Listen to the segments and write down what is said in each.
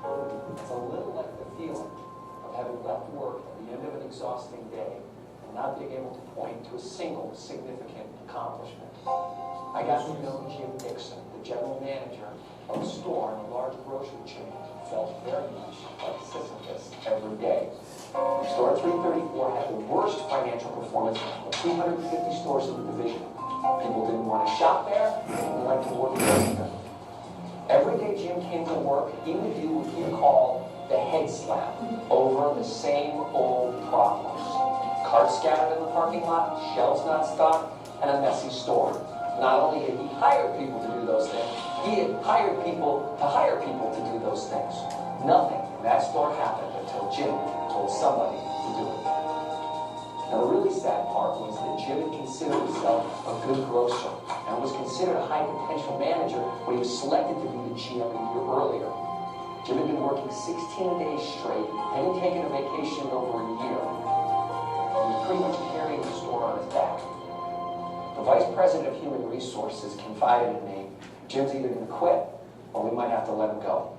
It's a little like the feeling of having left work at the end of an exhausting day and not being able to point to a single significant accomplishment. I got to know Jim Dixon, the general manager of a store in a large grocery chain, felt very much like Sisyphus every day. Store 334 had the worst financial performance of 250 stores in the division. People didn't want to shop there, and they liked to work there. Every day Jim came to work, he would do what he called the head slap over the same old problems. Carts scattered in the parking lot, shelves not stocked, and a messy store. Not only had he hired people to do those things, he had hired people to hire people to do those things. Nothing in that store happened until Jim told somebody to do it. Now, the really sad part was that Jim had considered himself a good grocer and was considered a high-potential manager when he was selected to be the GM a year earlier. Jim had been working 16 days straight, hadn't taken a vacation in over a year. He was pretty much carrying the store on his back. The vice president of human resources confided in me, Jim's either going to quit or we might have to let him go.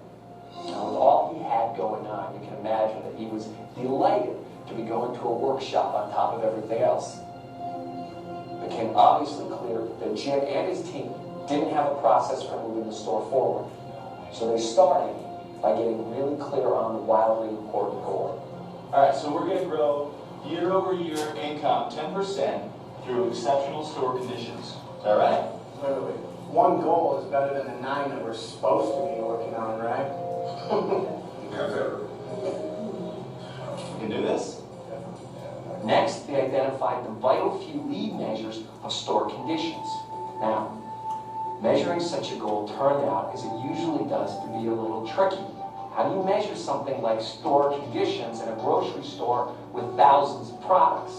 Now, with all he had going on, you can imagine that he was delighted to be going to a workshop on top of everything else. It became obviously clear that Jim and his team didn't have a process for moving the store forward. So they started by getting really clear on the wildly important goal. All right, so we're going to grow year-over-year income 10% through exceptional store conditions. Is that right? Wait. One goal is better than the 9 that we're supposed to be working on, right? We can do this. Next, they identified the vital few lead measures of store conditions. Now, measuring such a goal turned out, as it usually does, to be a little tricky. How do you measure something like store conditions in a grocery store with thousands of products?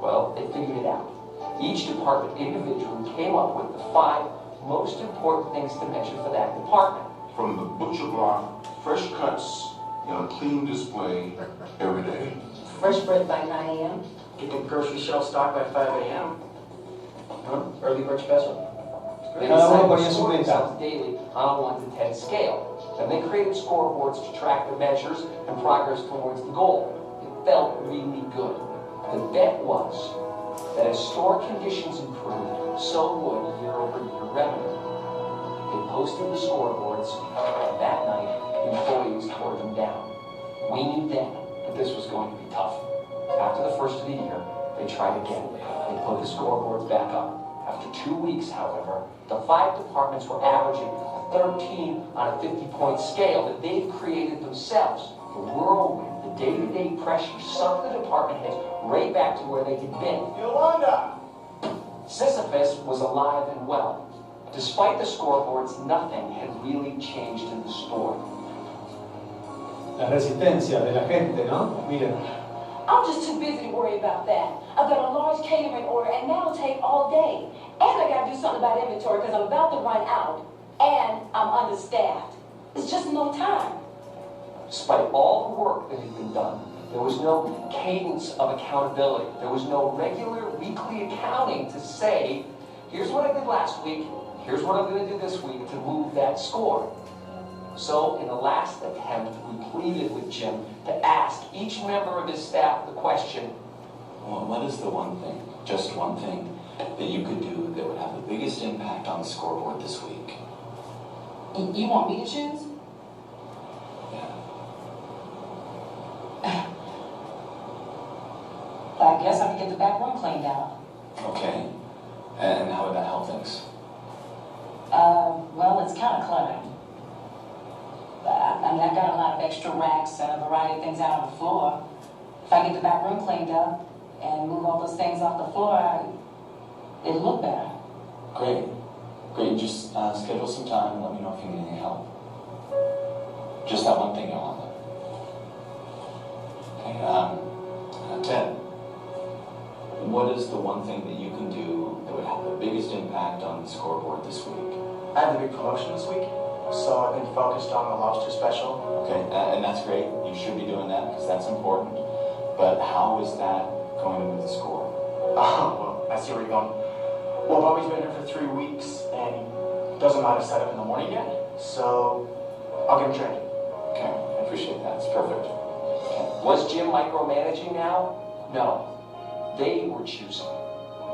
Well, they figured it out. Each department individually came up with the 5 most important things to measure for that department. From the butcher block, fresh cuts in a clean display every day. Fresh bread by 9 a.m. Get the grocery shelf stocked by 5 a.m. Early bird special. They decided to score themselves daily on a 1 to 10 scale. And they created scoreboards to track the measures and progress towards the goal. It felt really good. The bet was that as store conditions improved, so would year-over-year revenue. They posted the scoreboards, and that night, employees tore them down. We knew then that this was going to be tough. After the first of the year, they tried again. They put the scoreboards back up. After 2 weeks, however, the 5 departments were averaging a 13 on a 50-point scale that they'd created themselves. The whirlwind, the day-to-day pressure sucked the department heads right back to where they had been. Yolanda! Sisyphus was alive and well. Despite the scoreboards, nothing had really changed in the store. La resistencia de la gente, ¿no? Miren. I'm just too busy to worry about that. I've got a large catering order, and that'll take all day. And I gotta do something about inventory because I'm about to run out, and I'm understaffed. It's just no time. Despite all the work that had been done, there was no cadence of accountability. There was no regular weekly accounting to say, here's what I did last week, here's what I'm going to do this week to move that score. So, in the last attempt, we pleaded with Jim to ask each member of his staff the question, Well, what is the one thing, just one thing, that you could do that would have the biggest impact on the scoreboard this week? You want me to choose? Yeah. I guess I could get the back room cleaned out. Okay. And how would that help things? Well, it's kind of cluttered. I mean, I've got a lot of extra racks and a variety of things out on the floor. If I get the back room cleaned up and move all those things off the floor, it'll look better. Great. Just schedule some time and let me know if you need any help. Just that one thing, Yolanda. Okay, Ted. What is the one thing that you can do that would have the biggest impact on the scoreboard this week? I had the big promotion this week, so I've been focused on the lobster special. Okay, and that's great. You should be doing that because that's important. But how is that going to move the score? Well, I see where you're going. Well, Bobby's been here for 3 weeks, and he doesn't know how to set up in the morning yet, so I'll get him trained. Okay, I appreciate that. It's perfect. Was Jim micromanaging now? No. They were choosing.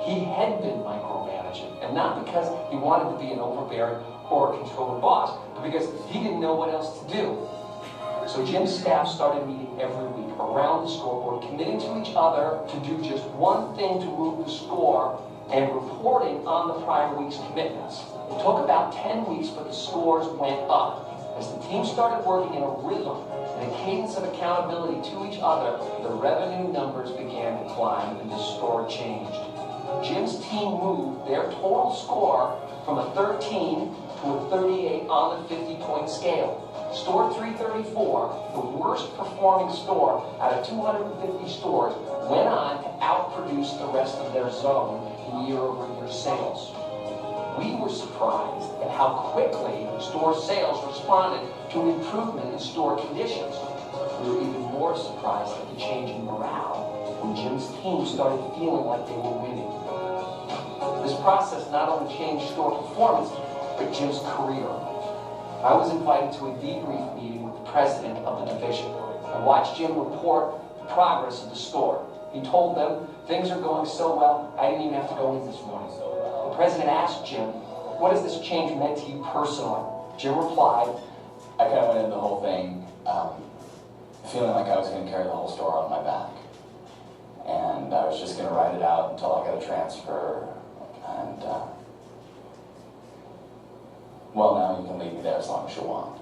He had been micromanaging, and not because he wanted to be an overbearing or a controlling boss, but because he didn't know what else to do. So Jim's staff started meeting every week around the scoreboard, committing to each other to do just one thing to move the score and reporting on the prior week's commitments. It took about 10 weeks, but the scores went up. As the team started working in a rhythm and a cadence of accountability to each other, the revenue numbers began to climb and the score changed. Jim's team moved their total score from a 13 to a 38 on the 50-point scale. Store 334, the worst performing store out of 250 stores, went on to outproduce the rest of their zone in year-over-year sales. We were surprised at how quickly store sales responded to an improvement in store conditions. We were even more surprised at the change in morale when Jim's team started feeling like they were winning. This process not only changed store performance, but Jim's career. I was invited to a debrief meeting with the president of the division. I watched Jim report the progress of the store. He told them, things are going so well, I didn't even have to go in this morning. The president asked Jim, what has this change meant to you personally? Jim replied, I kind of went into the whole thing feeling like I was going to carry the whole store on my back. And I was just going to ride it out until I got a transfer. And, well, now you can leave me there as long as you want.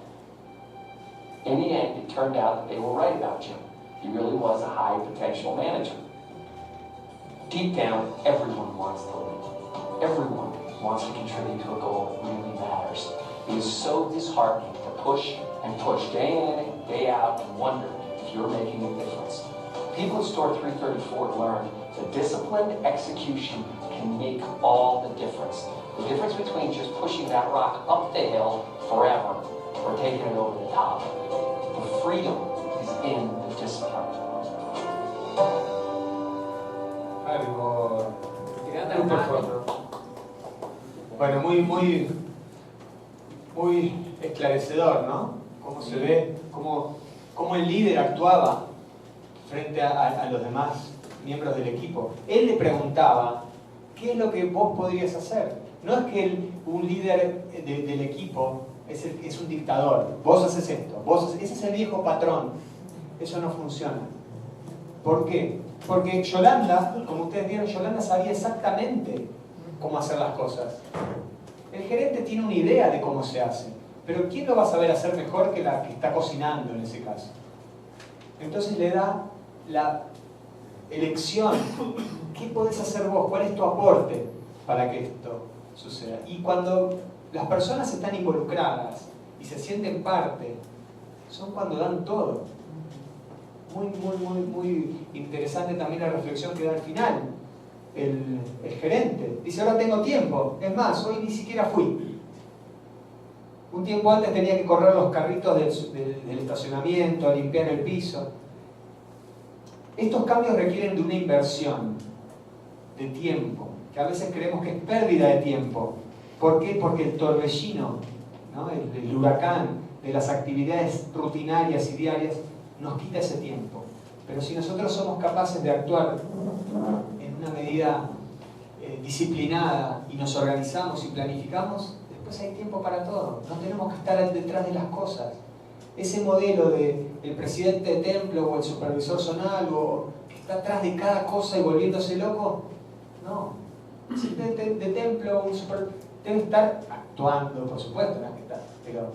in the end, it turned out that they were right about Jim. He really was a high potential manager. Deep down, everyone wants to lead. Everyone wants to contribute to a goal that really matters. It is so disheartening to push and push day in and day out and wonder if you're making a difference. People at Store 334 learned that disciplined execution can make all the difference. The difference between just pushing that rock up the hill forever or taking it over the top. The freedom is in the discipline. Algo bueno, muy esclarecedor, ¿no? Cómo se ve, cómo el líder actuaba frente a los demás miembros del equipo. Él le preguntaba, ¿qué es lo que vos podrías hacer? No es que un líder del equipo es un dictador. Vos haces esto, ese es el viejo patrón. Eso no funciona. ¿Por qué? Porque Yolanda, como ustedes vieron, Yolanda sabía exactamente cómo hacer las cosas. El gerente tiene una idea de cómo se hace, pero ¿quién lo va a saber hacer mejor que la que está cocinando en ese caso? Entonces le da la elección. ¿Qué podés hacer vos? ¿Cuál es tu aporte para que esto suceda? Y cuando las personas están involucradas y se sienten parte, son cuando dan todo. Muy interesante también la reflexión que da al final el gerente. Dice, ahora tengo tiempo. Es más, hoy ni siquiera fui. Un tiempo antes tenía que correr los carritos del estacionamiento, limpiar el piso. Estos cambios requieren de una inversión de tiempo, que a veces creemos que es pérdida de tiempo. ¿Por qué? Porque el torbellino, ¿no? el huracán de las actividades rutinarias y diarias nos quita ese tiempo. Pero si nosotros somos capaces de actuar en una medida disciplinada y nos organizamos y planificamos, después hay tiempo para todo. No tenemos que estar detrás de las cosas. Ese modelo del presidente de templo o el supervisor zonal o que está atrás de cada cosa y volviéndose loco, no. El de templo debe estar actuando, por supuesto, no es que está, pero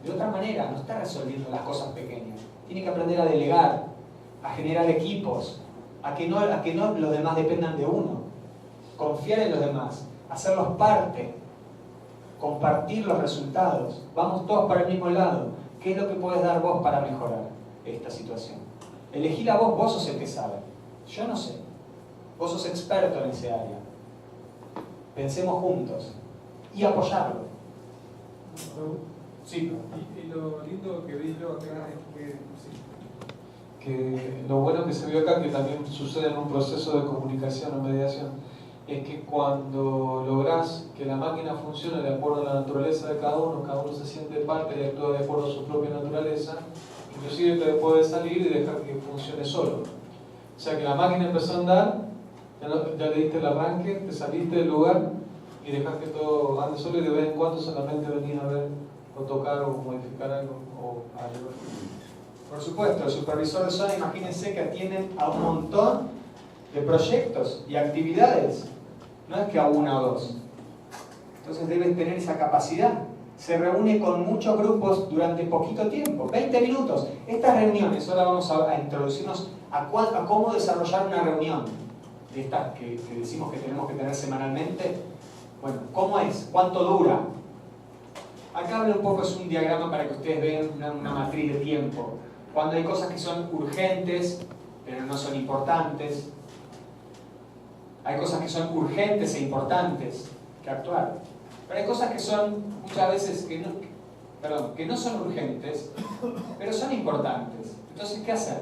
de otra manera, no está resolviendo las cosas pequeñas. Tiene que aprender a delegar, a generar equipos, a que no los demás dependan de uno, confiar en los demás, hacerlos parte, compartir los resultados. Vamos todos para el mismo lado. ¿Qué es lo que podés dar vos para mejorar esta situación? Elegíla vos sos el que sabe. Yo no sé. Vos sos experto en ese área. Pensemos juntos y apoyarlo. Sí. Y lo lindo que vi yo acá es que lo bueno que se vio acá, que también sucede en un proceso de comunicación o mediación, es que cuando lográs que la máquina funcione de acuerdo a la naturaleza de cada uno se siente parte y actúa de acuerdo a su propia naturaleza, inclusive te puede salir y dejar que funcione solo. O sea que la máquina empezó a andar, ya le diste el arranque, te saliste del lugar y dejas que todo ande solo, y de vez en cuando solamente venís a ver o tocar o modificar algo o algo. Por supuesto, el supervisor de zona, imagínense que atienden a un montón de proyectos y actividades. No es que a una o dos. Entonces deben tener esa capacidad. Se reúne con muchos grupos durante poquito tiempo, 20 minutos. Estas reuniones, ahora vamos a introducirnos a cómo desarrollar una reunión de estas que decimos que tenemos que tener semanalmente. Bueno, ¿cómo es? ¿Cuánto dura? Acá habla un poco, es un diagrama para que ustedes vean una matriz de tiempo. Cuando hay cosas que son urgentes, pero no son importantes. Hay cosas que son urgentes e importantes que actuar. Pero hay cosas que son, muchas veces, que no son urgentes, pero son importantes. Entonces, ¿qué hacer?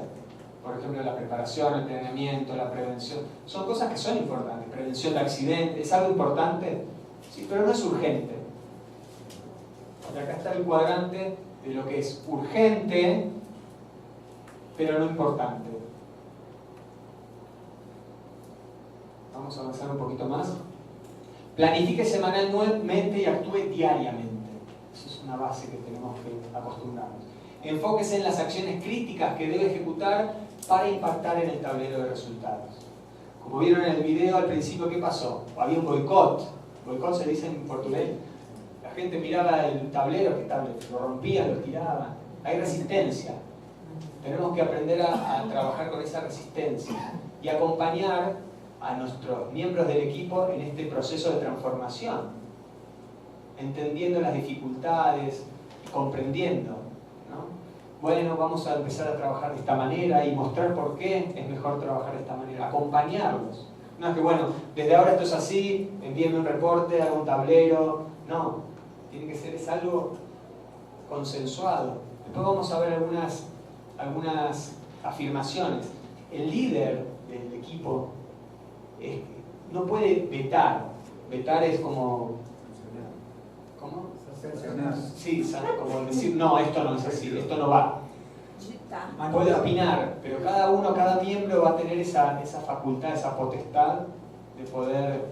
Por ejemplo, la preparación, el planeamiento, la prevención. Son cosas que son importantes. Prevención de accidentes, ¿es algo importante? Sí, pero no es urgente. Y acá está el cuadrante de lo que es urgente, pero no importante. Vamos a avanzar un poquito más. Planifique semanalmente y actúe diariamente. Eso es una base que tenemos que acostumbrarnos. Enfóquese en las acciones críticas que debe ejecutar para impactar en el tablero de resultados. Como vieron en el video al principio, ¿qué pasó? Había un boicot. Boicot se dice en portugués. La gente miraba el tablero, ¿qué tablero? Lo rompía, lo tiraba. Hay resistencia. Tenemos que aprender a trabajar con esa resistencia y acompañar a nuestros miembros del equipo en este proceso de transformación, entendiendo las dificultades, comprendiendo, ¿no? Bueno, vamos a empezar a trabajar de esta manera y mostrar por qué es mejor trabajar de esta manera, acompañarlos. No es que, bueno, desde ahora esto es así, envíenme un reporte, haga un tablero. No, tiene que ser, es algo consensuado. Después vamos a ver algunas afirmaciones. El líder del equipo no puede vetar. Vetar es como... ¿Cómo? Sí, como decir, no, esto no es así, esto no va. Puede opinar, pero cada miembro va a tener esa facultad, esa potestad de poder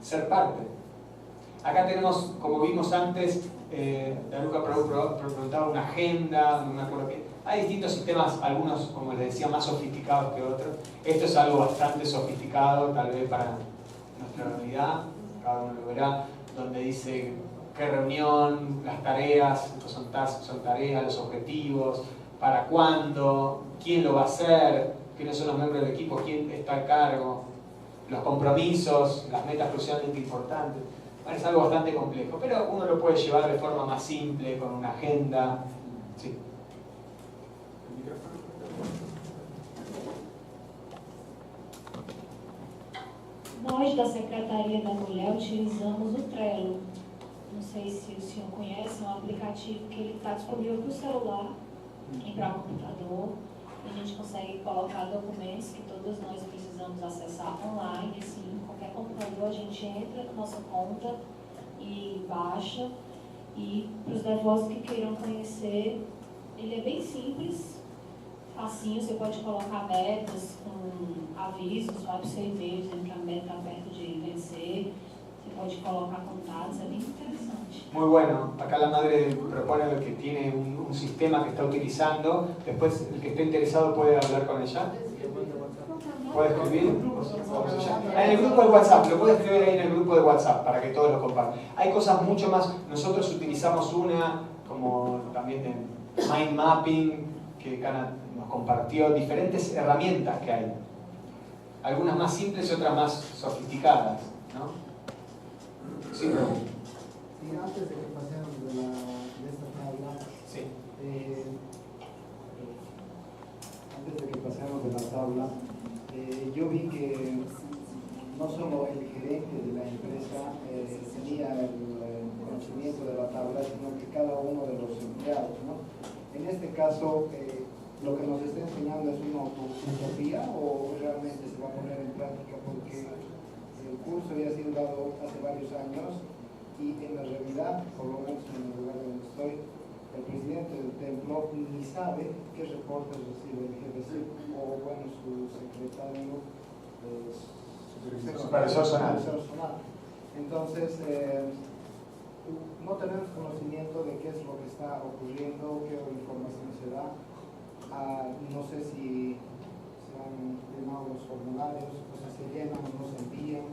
ser parte. Acá tenemos, como vimos antes, Rupa preguntaba una agenda, no me acuerdo qué. Hay distintos sistemas, algunos, como les decía, más sofisticados que otros. Esto es algo bastante sofisticado, tal vez para nuestra realidad, cada uno lo verá, donde dice qué reunión, las tareas, estos son tasks, son tareas, los objetivos, para cuándo, quién lo va a hacer, quiénes son los miembros del equipo, quién está a cargo, los compromisos, las metas crucialmente importantes. Es algo bastante complejo, pero uno lo puede llevar de forma más simple, con una agenda. Sí. Nós da Secretaria da Mulher utilizamos o Trello. Não sei se o senhor conhece, é um aplicativo que ele está disponível para o celular e para o computador. A gente consegue colocar documentos que todos nós precisamos acessar online, assim, qualquer computador a gente entra na nossa conta e baixa. E para os devotos que queiram conhecer, ele é bem simples, facinho, você pode colocar metas com avisos, vai para o seu e-mail dizendo que a meta está perto de vencer. Você pode colocar contatos, é bem interessante. Muy bueno. Acá la madre propone que tiene un sistema que está utilizando. Después, el que esté interesado puede hablar con ella. ¿Puede escribir? En el grupo de WhatsApp, lo puede escribir ahí en el grupo de WhatsApp para que todos lo compartan. Hay cosas mucho más. Nosotros utilizamos una, como también de mind mapping, que Cana nos compartió, diferentes herramientas que hay. Algunas más simples y otras más sofisticadas, ¿no? Sí, pero... Sí, antes de que pasemos de esta tabla, Sí. Antes de que pasemos de la tabla, yo vi que no solo el gerente de la empresa tenía el conocimiento de la tabla, sino que cada uno de los empleados, ¿no? En este caso, lo que nos está enseñando es una utopía o realmente se va a poner en práctica, porque el curso había sido dado hace varios años y en la realidad, por lo menos en el lugar donde estoy, el presidente del templo ni sabe qué reportes recibe el GBC o bueno, su secretario supervisor zonal. Entonces, no tenemos conocimiento de qué es lo que está ocurriendo, qué información se da. No sé si se han llenado los formularios, o si se llenan o no se envían,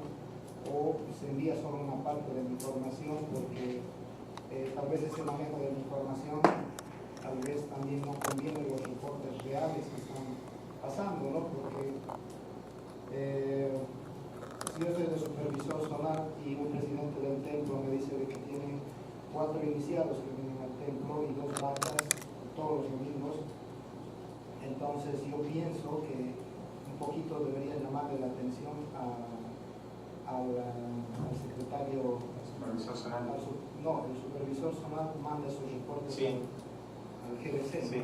o se envía solo una parte de la información, porque tal vez ese manejo de la información tal vez también no conviene los reportes reales que están pasando, ¿no? Porque si yo soy de supervisor zonal y un presidente del templo me dice de que tiene 4 iniciados que vienen al templo y 2 bajas todos los domingos, entonces yo pienso que un poquito debería llamarle la atención al secretario. Supervisor zonal. No, el supervisor zonal manda sus reportes al GBC. Sí.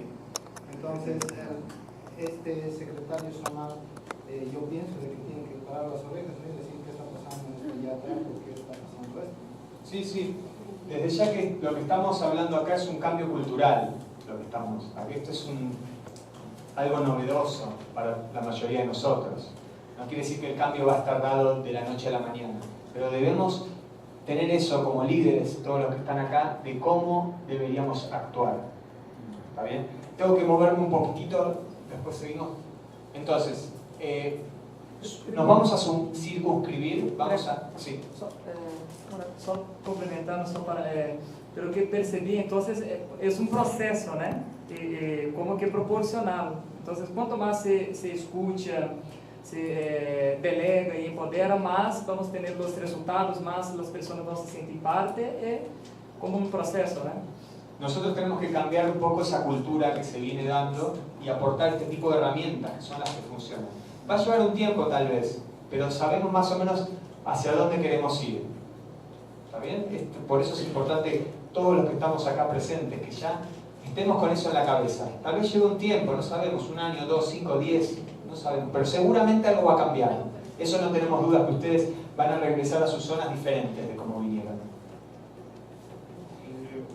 Entonces, este secretario zonal, yo pienso de que tiene que parar las orejas y decir qué está pasando en este teatro, por qué está pasando esto. Sí, sí. Desde ya que lo que estamos hablando acá es un cambio cultural. Esto es algo novedoso para la mayoría de nosotros. No quiere decir que el cambio va a estar dado de la noche a la mañana, pero debemos tener eso como líderes, todos los que están acá, de cómo deberíamos actuar. ¿Está bien? Tengo que moverme un poquitito, después seguimos. Entonces, nos vamos a circunscribir, vamos a... Sí. Só complementando, só para, pelo que percebi, entonces es un proceso, né? Como que proporcional. Entonces, quanto más se escucha, se delega y empodera, más vamos a tener los resultados, más las personas van a sentir parte, como un proceso, ¿no? Nosotros tenemos que cambiar un poco esa cultura que se viene dando y aportar este tipo de herramientas que son las que funcionan. Va a llevar un tiempo tal vez, pero sabemos más o menos hacia dónde queremos ir. ¿Está bien? Por eso es importante todos los que estamos acá presentes, que ya estemos con eso en la cabeza. Tal vez lleve un tiempo, no sabemos, 1 año, 2, 5, 10, no sabemos, pero seguramente algo va a cambiar. Eso no tenemos dudas, que ustedes van a regresar a sus zonas diferentes de cómo vinieron.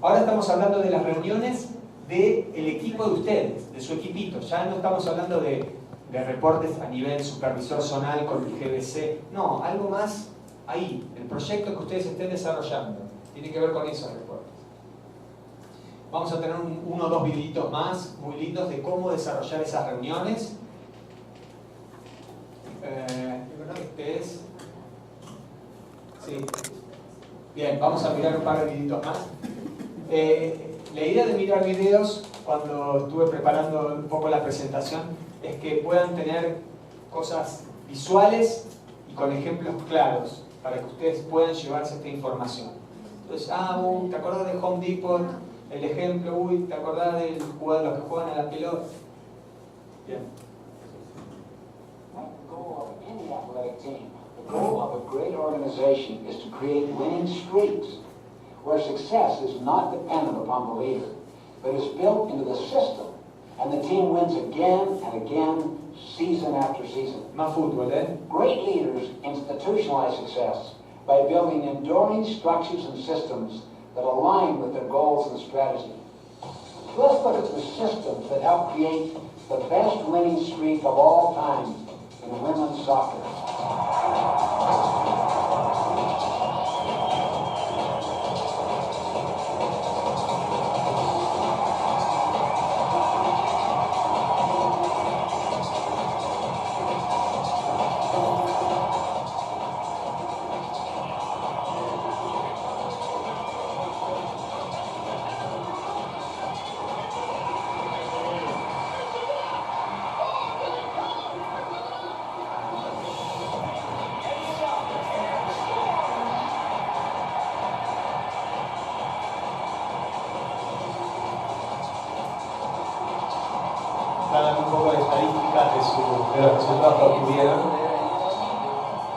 Ahora estamos hablando de las reuniones del equipo de ustedes, de su equipito. Ya no estamos hablando de reportes a nivel supervisor zonal con el GBC. No, algo más ahí, el proyecto que ustedes estén desarrollando. Tiene que ver con esos reportes. Vamos a tener 1 o 2 videitos más muy lindos de cómo desarrollar esas reuniones. Este es... Sí. Bien, vamos a mirar un par de videitos más. La idea de mirar videos, cuando estuve preparando un poco la presentación, es que puedan tener cosas visuales y con ejemplos claros para que ustedes puedan llevarse esta información. Entonces, ¿te acordás de Home Depot? El ejemplo, ¿te acordás de los que juegan a la pelota? Bien. The goal of any athletic team, the goal of a great organization is to create winning streaks, where success is not dependent upon the leader, but is built into the system, and the team wins again and again, season after season. Más fútbol, ¿eh? Great leaders institutionalize success by building enduring structures and systems that align with their goals and strategy. Let's look at the systems that help create the best winning streak of all time in women's soccer. Dando un poco de estadísticas de los resultados que obtuvieron.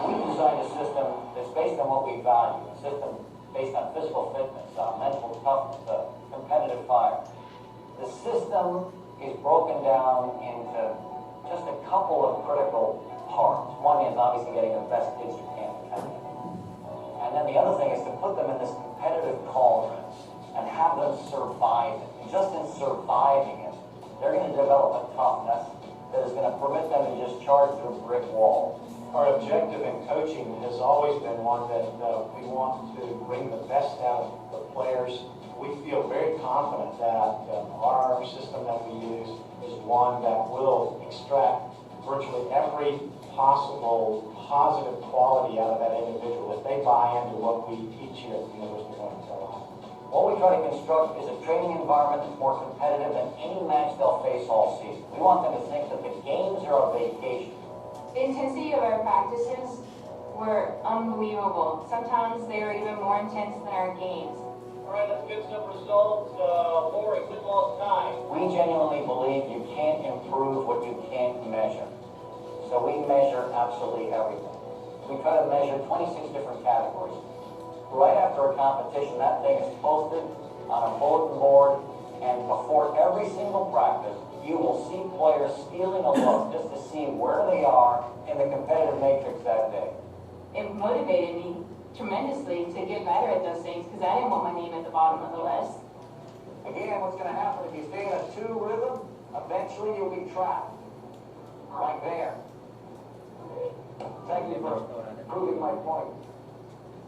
We designed a system that's based on what we value, a system based on physical fitness, mental toughness, competitive fire. The system is broken down into just a couple of critical parts. One is obviously getting the best kids you can. And then the other thing is to put them in this competitive cauldron and have them survive it. And just in surviving it, they're going to develop a toughness that is going to permit them to just charge through brick walls. Our objective in coaching has always been one that we want to bring the best out of the players. We feel very confident that our system that we use is one that will extract virtually every possible positive quality out of that individual if they buy into what we teach here at the University of North Carolina. What we try to construct is a training environment that's more competitive than any match they'll face all season. We want them to think that the games are a vacation. The intensity of our practices were unbelievable. Sometimes they were even more intense than our games. All right, let's get some results. Lori, who lost time? We genuinely believe you can't improve what you can't measure. So we measure absolutely everything. We try to measure 26 different categories. Right after a competition, that thing is posted on a bulletin board, and before every single practice, you will see players stealing a look just to see where they are in the competitive matrix that day. It motivated me tremendously to get better at those things because I didn't want my name at the bottom of the list. Again, what's going to happen if you stay in a 2 rhythm, eventually you'll be trapped. Right there. Thank you for proving my point.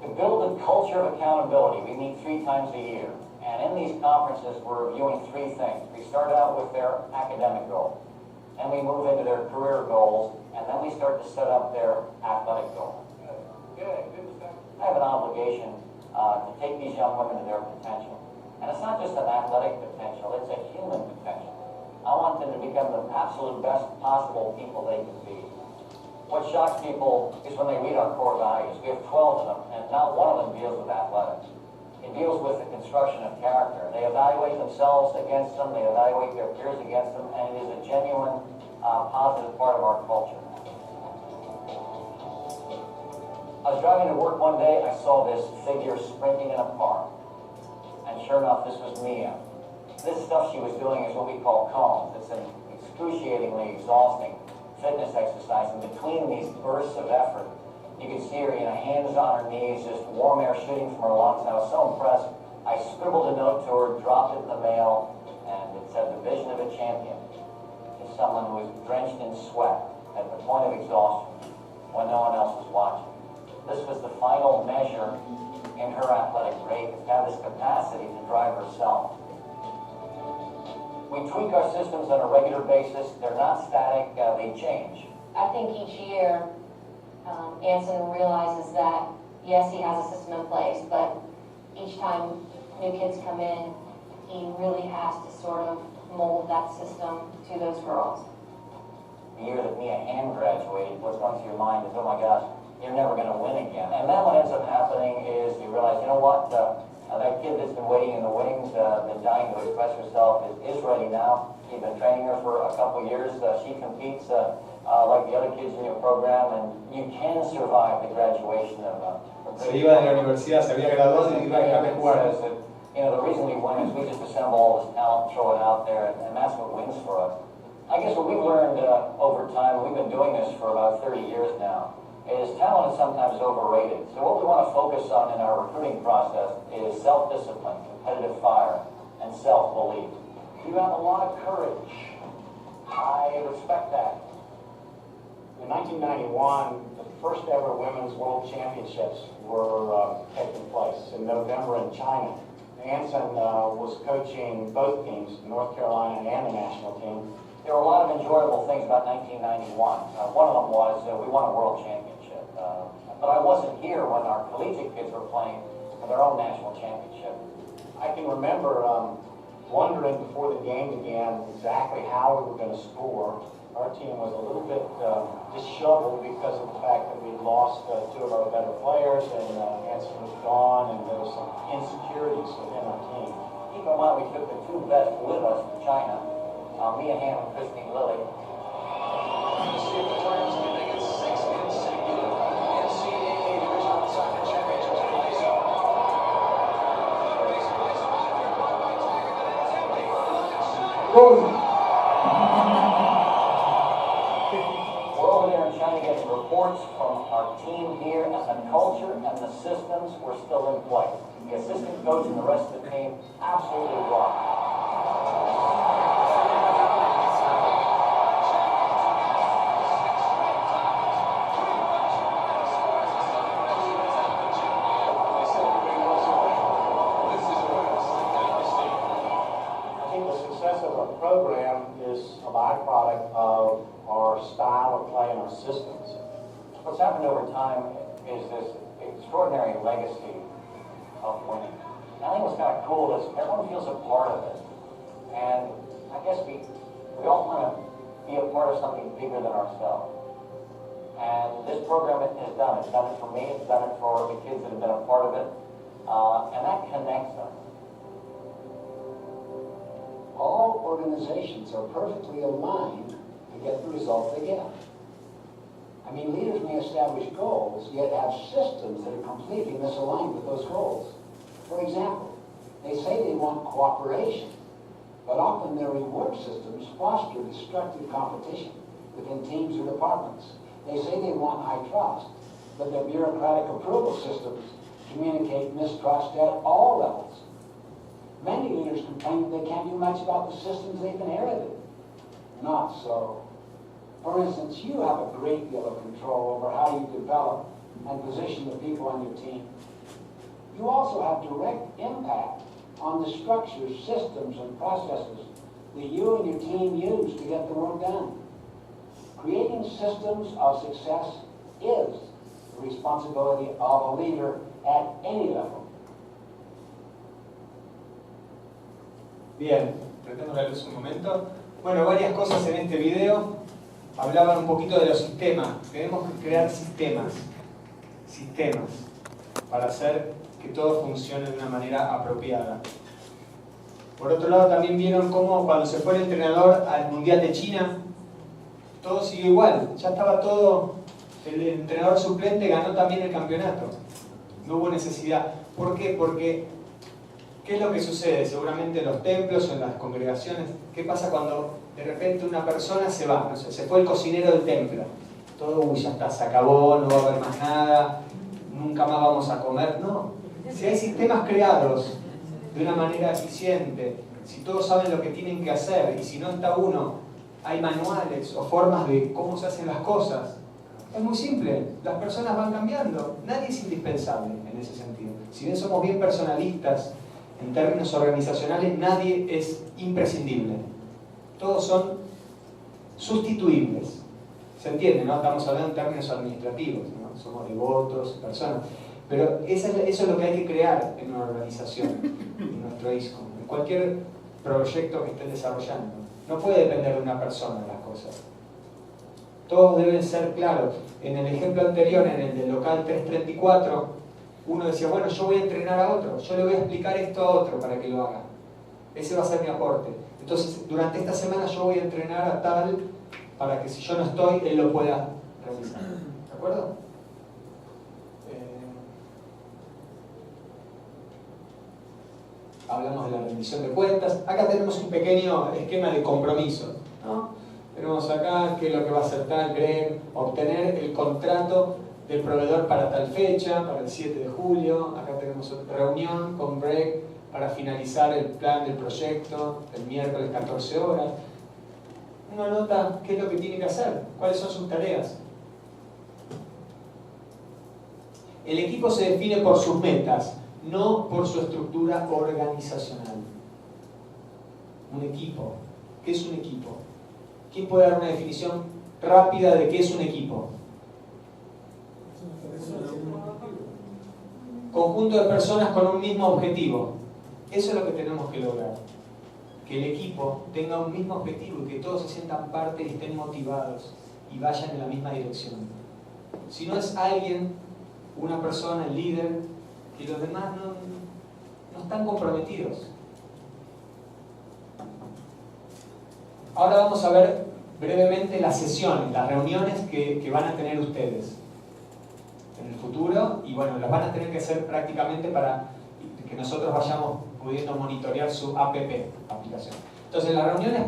To build a culture of accountability, we meet 3 times a year. And in these conferences, we're reviewing 3 things. We start out with their academic goals. Then we move into their career goals. And then we start to set up their athletic goals. Good. I have an obligation to take these young women to their potential. And it's not just an athletic potential, it's a human potential. I want them to become the absolute best possible people they can be. What shocks people is when they read our core values. We have 12 of them, and not one of them deals with athletics. It deals with the construction of character. They evaluate themselves against them, they evaluate their peers against them, and it is a genuine, positive part of our culture. I was driving to work one day, I saw this figure sprinting in a park. And sure enough, this was Mia. This stuff she was doing is what we call cones. It's an excruciatingly exhausting fitness exercise. And between these bursts of effort, you could see her, hands on her knees, just warm air shooting from her lungs. And I was so impressed, I scribbled a note to her, dropped it in the mail, and it said, "The vision of a champion is someone who is drenched in sweat at the point of exhaustion when no one else was watching." This was the final measure in her athletic rate, to have this capacity to drive herself. We tweak our systems on a regular basis. They're not static, they change. I think each year, Anson realizes that, yes, he has a system in place, but each time new kids come in, he really has to sort of mold that system to those girls. The year that Mia Hamm graduated, what's going through your mind is, oh my gosh, you're never going to win again. And then what ends up happening is you realize, you know what, that kid that's been waiting in the wings, been dying to express herself, is ready now. You've been training her for a couple years. She competes like the other kids in your program, and you can survive the graduation of Se iba de la universidad, se había graduado y iba a dejar de jugar. The reason we win is we just assemble all this talent, throw it out there, and that's what wins for us. I guess what we've learned over time, we've been doing this for about 30 years now, is talent is sometimes overrated. So what we want to focus on in our recruiting process is self-discipline, competitive fire, and self-belief. You have a lot of courage. I respect that. In 1991, the first ever Women's World Championships were taking place in November in China. Anson was coaching both teams, North Carolina and the national team. There were a lot of enjoyable things about 1991. One of them was we won a world championship. But I wasn't here when our collegiate kids were playing for their own national championship. I can remember wondering before the game began exactly how we were going to score. Our team was a little bit disheveled because of the fact that we'd lost 2 of our better players, and Anson was gone, and there was some insecurities within our team. Keep in mind, we took the 2 best with us to China, Mia Hamm and Christine Lilly. We're over there in China getting getting reports from our team here, and the culture and the systems were still in place. The assistant coach and the rest of the team absolutely rocked. Program is a byproduct of our style of play and our systems. What's happened over time is this extraordinary legacy of winning. And I think what's kind of cool is everyone feels a part of it. And I guess we all want to be a part of something bigger than ourselves. And this program has done it. It's done it for me. It's done it for the kids that have been a part of it. And that connects us. All organizations are perfectly aligned to get the result they get. I mean, leaders may establish goals, yet have systems that are completely misaligned with those goals. For example, they say they want cooperation, but often their reward systems foster destructive competition within teams or departments. They say they want high trust, but their bureaucratic approval systems communicate mistrust at all levels. Many leaders complain that they can't do much about the systems they've inherited. Not so. For instance, you have a great deal of control over how you develop and position the people on your team. You also have direct impact on the structures, systems, and processes that you and your team use to get the work done. Creating systems of success is the responsibility of a leader at any level. Bien, prendemos la luz un momento. Bueno, varias cosas en este video. Hablaban un poquito de los sistemas. Tenemos que crear sistemas para hacer que todo funcione de una manera apropiada. Por otro lado, también vieron cómo cuando se fue el entrenador al Mundial de China, todo siguió igual. Ya estaba todo, el entrenador suplente ganó también el campeonato. No hubo necesidad. ¿Por qué? Porque ¿qué es lo que sucede? Seguramente en los templos o en las congregaciones. ¿Qué pasa cuando de repente una persona se va? No sé, se fue el cocinero del templo. Todo, ya está, se acabó, no va a haber más nada, nunca más vamos a comer. No. Si hay sistemas creados de una manera eficiente, si todos saben lo que tienen que hacer y si no está uno, hay manuales o formas de cómo se hacen las cosas. Es muy simple, las personas van cambiando. Nadie es indispensable en ese sentido. Si bien somos bien personalistas, en términos organizacionales, nadie es imprescindible. Todos son sustituibles. ¿Se entiende? ¿No? Estamos hablando en términos administrativos, ¿no? Somos devotos, personas. Pero eso es lo que hay que crear en una organización, en nuestro ISCO, en cualquier proyecto que estén desarrollando. No puede depender de una persona las cosas. Todos deben ser claros. En el ejemplo anterior, en el del local 334, uno decía, bueno, yo voy a entrenar a otro, yo le voy a explicar esto a otro para que lo haga. Ese va a ser mi aporte. Entonces, durante esta semana yo voy a entrenar a tal para que si yo no estoy, él lo pueda realizar. ¿De acuerdo? Hablamos de la rendición de cuentas. Acá tenemos un pequeño esquema de compromiso, ¿no? Tenemos acá qué es lo que va a hacer tal, Greg, obtener el contrato del proveedor para tal fecha, para el 7 de julio. Acá tenemos otra reunión con Greg para finalizar el plan del proyecto el miércoles 14 horas. Uno anota qué es lo que tiene que hacer, cuáles son sus tareas. El equipo se define por sus metas, no por su estructura organizacional. Un equipo. ¿Qué es un equipo? ¿Quién puede dar una definición rápida de qué es un equipo? Conjunto de personas con un mismo objetivo. Eso es lo que tenemos que lograr. Que el equipo tenga un mismo objetivo y que todos se sientan parte y estén motivados y vayan en la misma dirección. Si no es alguien, una persona, el líder, que los demás no están comprometidos. Ahora vamos a ver brevemente las sesiones, las reuniones que van a tener ustedes en el futuro, y bueno, las van a tener que hacer prácticamente para que nosotros vayamos pudiendo monitorear su aplicación. Entonces, las reuniones